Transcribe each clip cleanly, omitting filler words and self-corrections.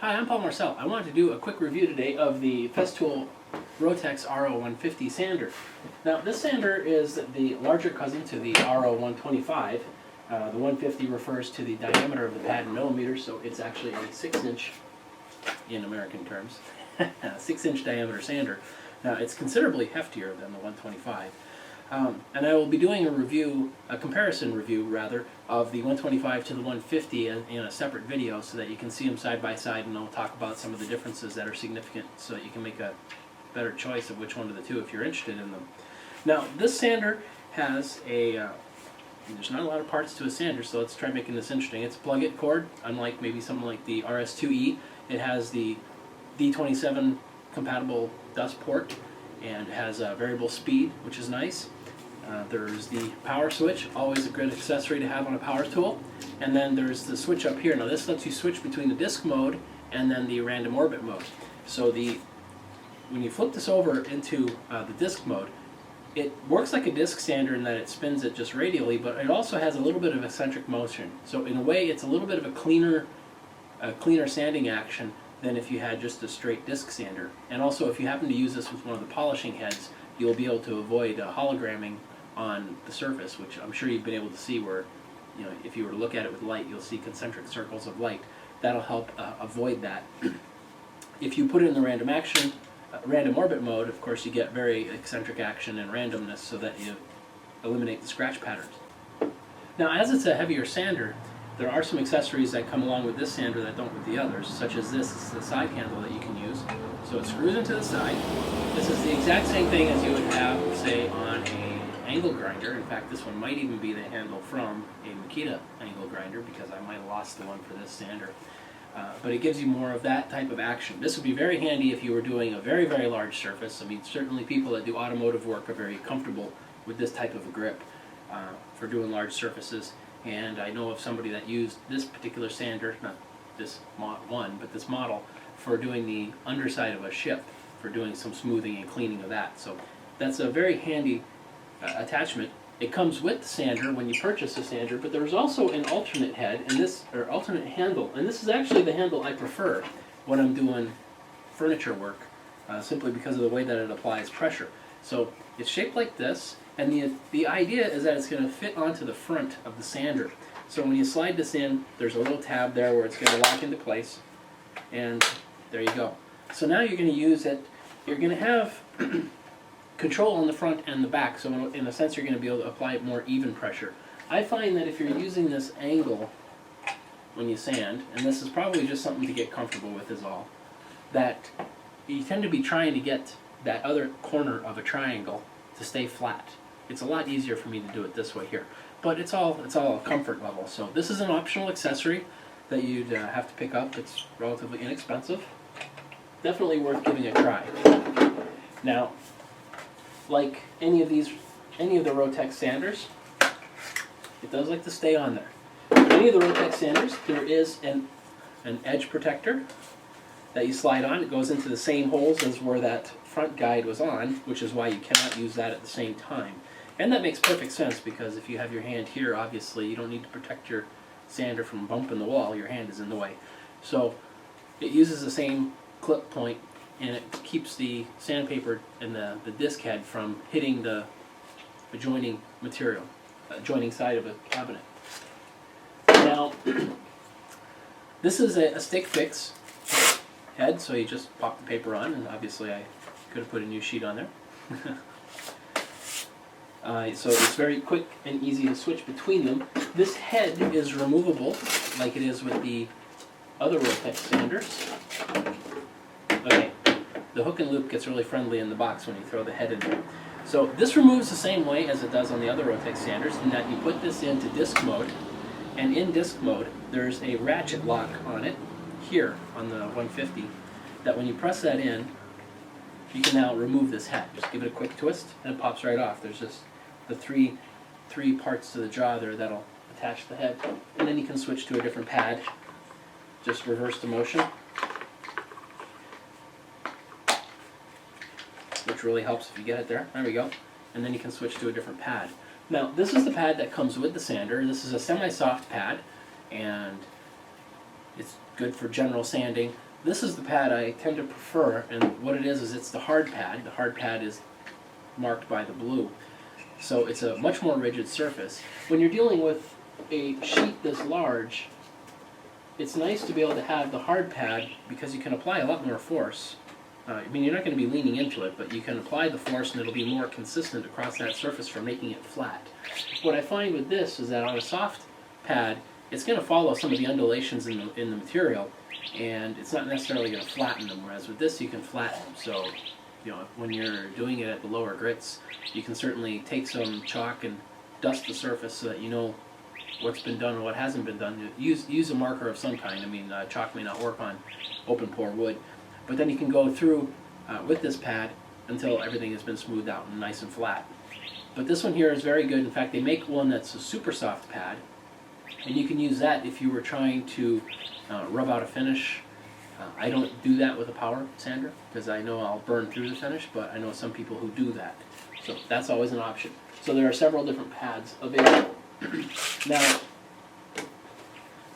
Hi, I'm Paul Marcel. I wanted to do a quick review today of the Festool Rotex RO-150 sander. Now, this sander is the larger cousin to the RO-125. The 150 refers to the diameter of the pad in millimeters, so it's actually a 6-inch, in American terms, 6-inch diameter sander. Now, it's considerably heftier than the 125. And I will be doing a comparison review rather, of the 125 to the 150 in a separate video so that you can see them side by side, and I'll talk about some of the differences that are significant so that you can make a better choice of which one of the two if you're interested in them. Now, this sander has there's not a lot of parts to a sander, so let's try making this interesting. It's a plug-it cord, unlike maybe something like the RS2E. It has the D27 compatible dust port, and it has a variable speed, which is nice. There's the power switch, always a good accessory to have on a power tool. And then there's the switch up here. Now this lets you switch between the disk mode and then the random orbit mode. So when you flip this over into the disk mode, it works like a disk sander in that it spins it just radially, but it also has a little bit of eccentric motion. So in a way, it's a little bit of a cleaner sanding action than if you had just a straight disc sander. And also, if you happen to use this with one of the polishing heads, you'll be able to avoid hologramming on the surface, which I'm sure you've been able to see where, if you were to look at it with light, you'll see concentric circles of light. That'll help avoid that. If you put it in the random orbit mode, of course, you get very eccentric action and randomness so that you eliminate the scratch patterns. Now, as it's a heavier sander, there are some accessories that come along with this sander that don't with the others, such as this. This is the side handle that you can use. So it screws into the side. This is the exact same thing as you would have, say, on an angle grinder. In fact, this one might even be the handle from a Makita angle grinder, because I might have lost the one for this sander. But it gives you more of that type of action. This would be very handy if you were doing a very, very large surface. I mean, certainly people that do automotive work are very comfortable with this type of a grip for doing large surfaces. And I know of somebody that used this particular sander, not this one, but this model, for doing the underside of a ship, for doing some smoothing and cleaning of that. So that's a very handy attachment. It comes with the sander when you purchase the sander, but there's also an alternate head and or alternate handle, and this is actually the handle I prefer when I'm doing furniture work, simply because of the way that it applies pressure. So it's shaped like this, and the idea is that it's going to fit onto the front of the sander. So when you slide this in, there's a little tab there where it's going to lock into place, and there you go. So now you're going to use it, you're going to have control on the front and the back, so in a sense you're going to be able to apply more even pressure. I find that if you're using this angle when you sand, and this is probably just something to get comfortable with is all, that you tend to be trying to get that other corner of a triangle to stay flat. It's a lot easier for me to do it this way here, but it's all a comfort level. So this is an optional accessory that you'd have to pick up. It's relatively inexpensive. Definitely worth giving a try. Now, like any of the Rotex sanders, it does like to stay on there. Any of the Rotex sanders, there is an edge protector that you slide on. It goes into the same holes as where that front guide was on, which is why you cannot use that at the same time. And that makes perfect sense, because if you have your hand here, obviously you don't need to protect your sander from bumping the wall. Your hand is in the way. So it uses the same clip point, and it keeps the sandpaper and the disc head from hitting the adjoining material, adjoining side of a cabinet. Now, this is a stick fix head, so you just pop the paper on, and obviously I could have put a new sheet on there. So it's very quick and easy to switch between them. This head is removable, like it is with the other Rotex sanders. Okay, the hook and loop gets really friendly in the box when you throw the head in there. So this removes the same way as it does on the other Rotex sanders, in that you put this into disc mode, and in disc mode there's a ratchet lock on it, here on the 150, that when you press that in, you can now remove this head. Just give it a quick twist and it pops right off. There's just the three parts to the jaw there that'll attach the head, and then you can switch to a different pad. Just reverse the motion, which really helps if you get it there. There we go. And then you can switch to a different pad. Now, this is the pad that comes with the sander. This is a semi-soft pad, and it's good for general sanding. this is the pad I tend to prefer, and what it is it's the hard pad. The hard pad is marked by the blue. So it's a much more rigid surface. When you're dealing with a sheet this large, it's nice to be able to have the hard pad because you can apply a lot more force. I mean, you're not going to be leaning into it, but you can apply the force and it'll be more consistent across that surface for making it flat. What I find with this is that on a soft pad, it's going to follow some of the undulations in the material, and it's not necessarily going to flatten them, whereas with this you can flatten them. So, you know, when you're doing it at the lower grits, you can certainly take some chalk and dust the surface so that you know what's been done and what hasn't been done. Use a marker of some kind. I mean, chalk may not work on open pore wood, but then you can go through with this pad until everything has been smoothed out and nice and flat. But this one here is very good. In fact, they make one that's a super soft pad, and you can use that if you were trying to rub out a finish. I don't do that with a power sander because I know I'll burn through the finish, but I know some people who do that. So that's always an option. So there are several different pads available. Now,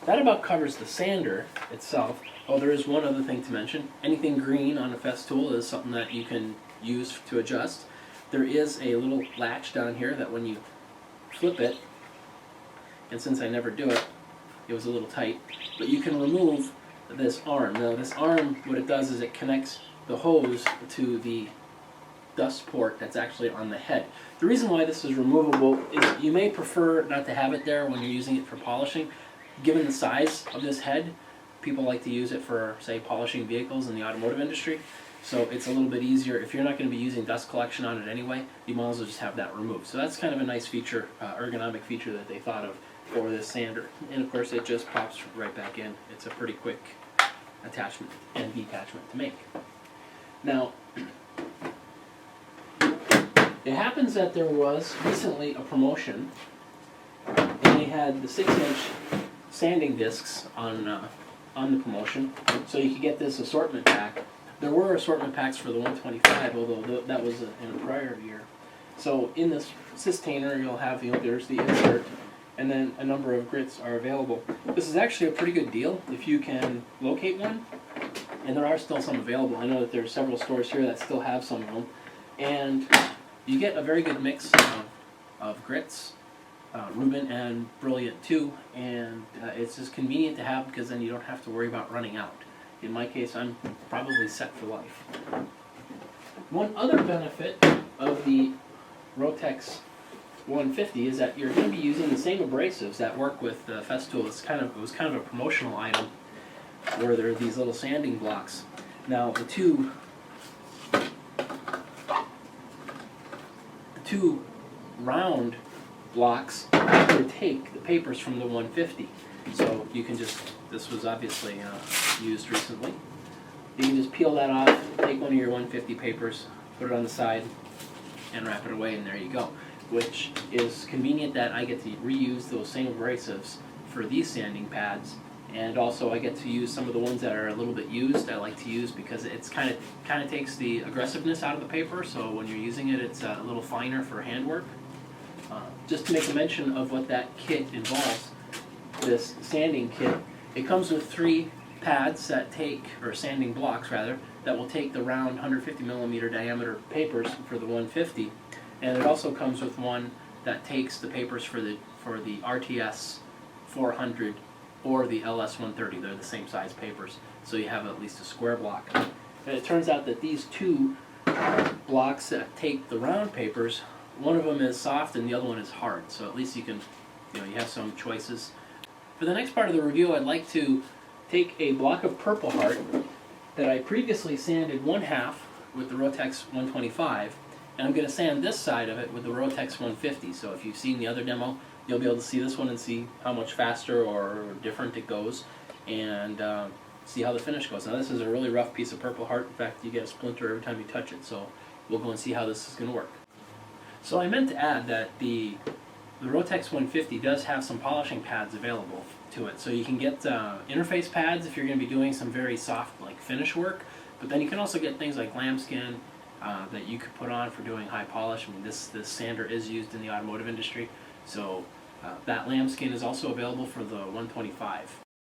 that about covers the sander itself. Oh, there is one other thing to mention. Anything green on a Festool is something that you can use to adjust. There is a little latch down here that when you flip it, and since I never do it, it was a little tight, but you can remove this arm. Now this arm, what it does is it connects the hose to the dust port that's actually on the head. The reason why this is removable is you may prefer not to have it there when you're using it for polishing. Given the size of this head, people like to use it for, say, polishing vehicles in the automotive industry. So it's a little bit easier. If you're not going to be using dust collection on it anyway, you might as well just have that removed. So that's kind of a nice feature, ergonomic feature that they thought of for this sander. And of course it just pops right back in. It's a pretty quick attachment and detachment to make. Now, it happens that there was recently a promotion, and they had the 6-inch sanding discs on the promotion, so you could get this assortment pack. There were assortment packs for the 125, although that was in a prior year. So in this Systainer, you'll have, there's the insert, and then a number of grits are available. This is actually a pretty good deal if you can locate one, and there are still some available. I know that there's several stores here that still have some of them, and you get a very good mix of grits, Reuben and Brilliant too, and it's just convenient to have because then you don't have to worry about running out. In my case, I'm probably set for life. One other benefit of the Rotex 150 is that you're going to be using the same abrasives that work with Festool. It was kind of a promotional item where there are these little sanding blocks. Now the two round blocks actually take the papers from the 150. So you can just, this was obviously used recently. You can just peel that off, take one of your 150 papers, put it on the side, and wrap it away, and there you go. Which is convenient that I get to reuse those same abrasives for these sanding pads, and also I get to use some of the ones that are a little bit used. I like to use because it's kind of takes the aggressiveness out of the paper, so when you're using it, it's a little finer for handwork. Just to make a mention of what that kit involves, this sanding kit, it comes with 3 pads that take, or sanding blocks rather, that will take the round 150 millimeter diameter papers for the 150, and it also comes with one that takes the papers for the RTS 400 or the LS 130. They're the same size papers, so you have at least a square block. And it turns out that these 2 blocks that take the round papers, one of them is soft and the other one is hard, so at least you can, you have some choices. For the next part of the review, I'd like to take a block of Purpleheart that I previously sanded 1/2 with the Rotex 125, and I'm going to sand this side of it with the Rotex 150. So if you've seen the other demo, you'll be able to see this one and see how much faster or different it goes, and see how the finish goes. Now this is a really rough piece of Purpleheart. In fact, you get a splinter every time you touch it, so we'll go and see how this is going to work. So I meant to add that the Rotex 150 does have some polishing pads available to it. So you can get interface pads if you're going to be doing some very soft finish work, but then you can also get things like lambskin that you could put on for doing high polish. I mean, this sander is used in the automotive industry, so that lambskin is also available for the 125.